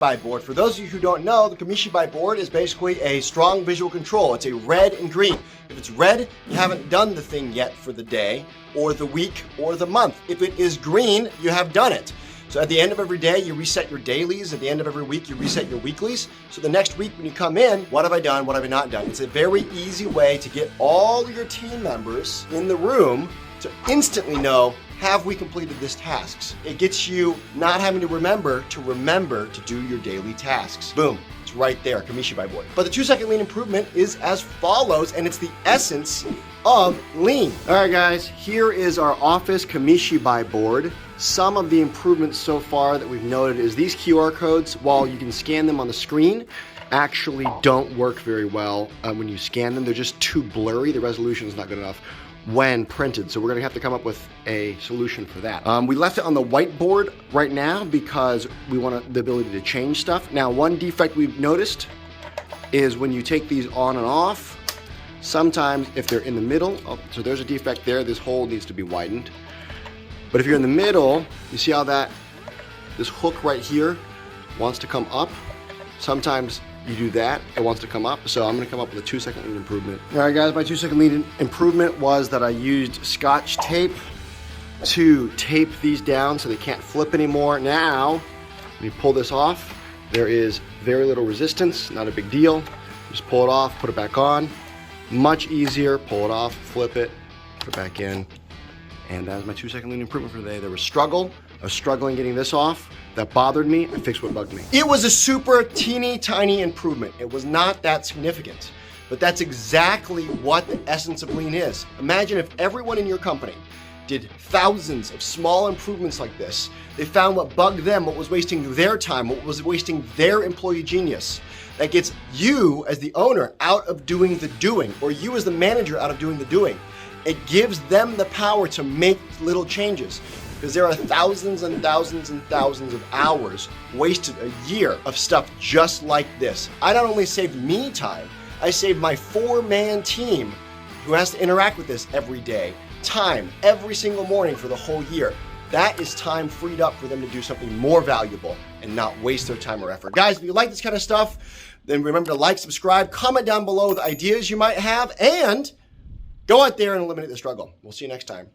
Kamishibai board. For those of you who don't know, the Kamishibai board is basically a strong visual control. It's a red and green. If it's red, you haven't done the thing yet for the day, or the week, or the month. If it is green, you have done it. So at the end of every day, you reset your dailies. At the end of every week, you reset your weeklies. So the next week when you come in, what have I done? What have I not done? It's a very easy way to get all your team members in the room to instantly know, have we completed these tasks? It gets you not having to remember to do your daily tasks. Boom, it's right there, Kamishibai board. But the 2-second lean improvement is as follows, and it's the essence of lean. All right, guys, here is our office Kamishibai board. Some of the improvements so far that we've noted is these QR codes, while you can scan them on the screen, actually don't work very well when you scan them. They're just too blurry. The resolution is not good enough when printed. So we're gonna have to come up with a solution for that. We left it on the whiteboard right now because we want the ability to change stuff. Now, one defect we've noticed is when you take these on and off, sometimes if they're in the middle, so there's a defect there, this hole needs to be widened. But if you're in the middle, you see how this hook right here wants to come up? Sometimes you do that, it wants to come up. So I'm gonna come up with a 2-second lean improvement. All right, guys, my 2-second lean improvement was that I used Scotch tape to tape these down so they can't flip anymore. Now, when you pull this off, there is very little resistance, not a big deal. Just pull it off, put it back on. Much easier, pull it off, flip it, put it back in. And that was my 2-second lean improvement for today. There was struggle. I was struggling getting this off. That bothered me. I fixed what bugged me. It was a super teeny tiny improvement. It was not that significant, but that's exactly what the essence of lean is. Imagine if everyone in your company did thousands of small improvements like this. They found what bugged them, what was wasting their time, what was wasting their employee genius. That gets you as the owner out of doing the doing, or you as the manager out of doing the doing. It gives them the power to make little changes, because there are thousands and thousands and thousands of hours wasted a year of stuff just like this. I not only saved me time, I saved my 4-man team who has to interact with this every day, time every single morning for the whole year. That is time freed up for them to do something more valuable and not waste their time or effort. Guys, if you like this kind of stuff, then remember to like, subscribe, comment down below with ideas you might have, and go out there and eliminate the struggle. We'll see you next time.